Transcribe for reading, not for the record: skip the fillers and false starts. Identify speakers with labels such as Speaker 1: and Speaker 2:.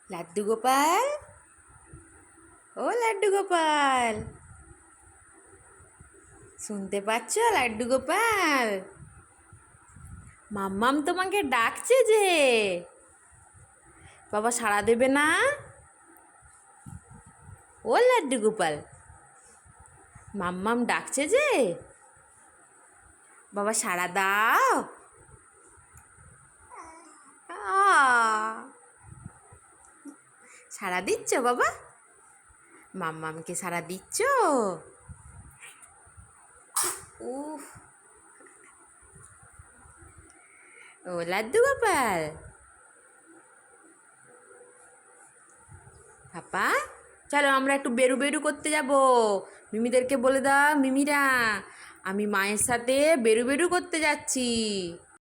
Speaker 1: লাড্ডু গোপাল, ও লাড্ডু গোপাল, শুনতে পাচ্ছ লাড্ডু গোপাল? মাম্মাম তোমাকে ডাকছে যে। বাবা সাড়া দেবে না? ও লাড্ডু গোপাল, মাম্মাম ডাকছে যে। বাবা সাড়া দাও। সাড়া দিচ্ছ বাবা? মাম্মামকে সাড়া দিচ্ছ? উফ, ও লাড্ডু গোপাল। পাপা চলো আমরা একটু বেরু বেরু করতে যাব। মিমিদেরকে বলে দাও, মিমিরা আমি মায়ের সাথে বেরু বেরু করতে যাচ্ছি।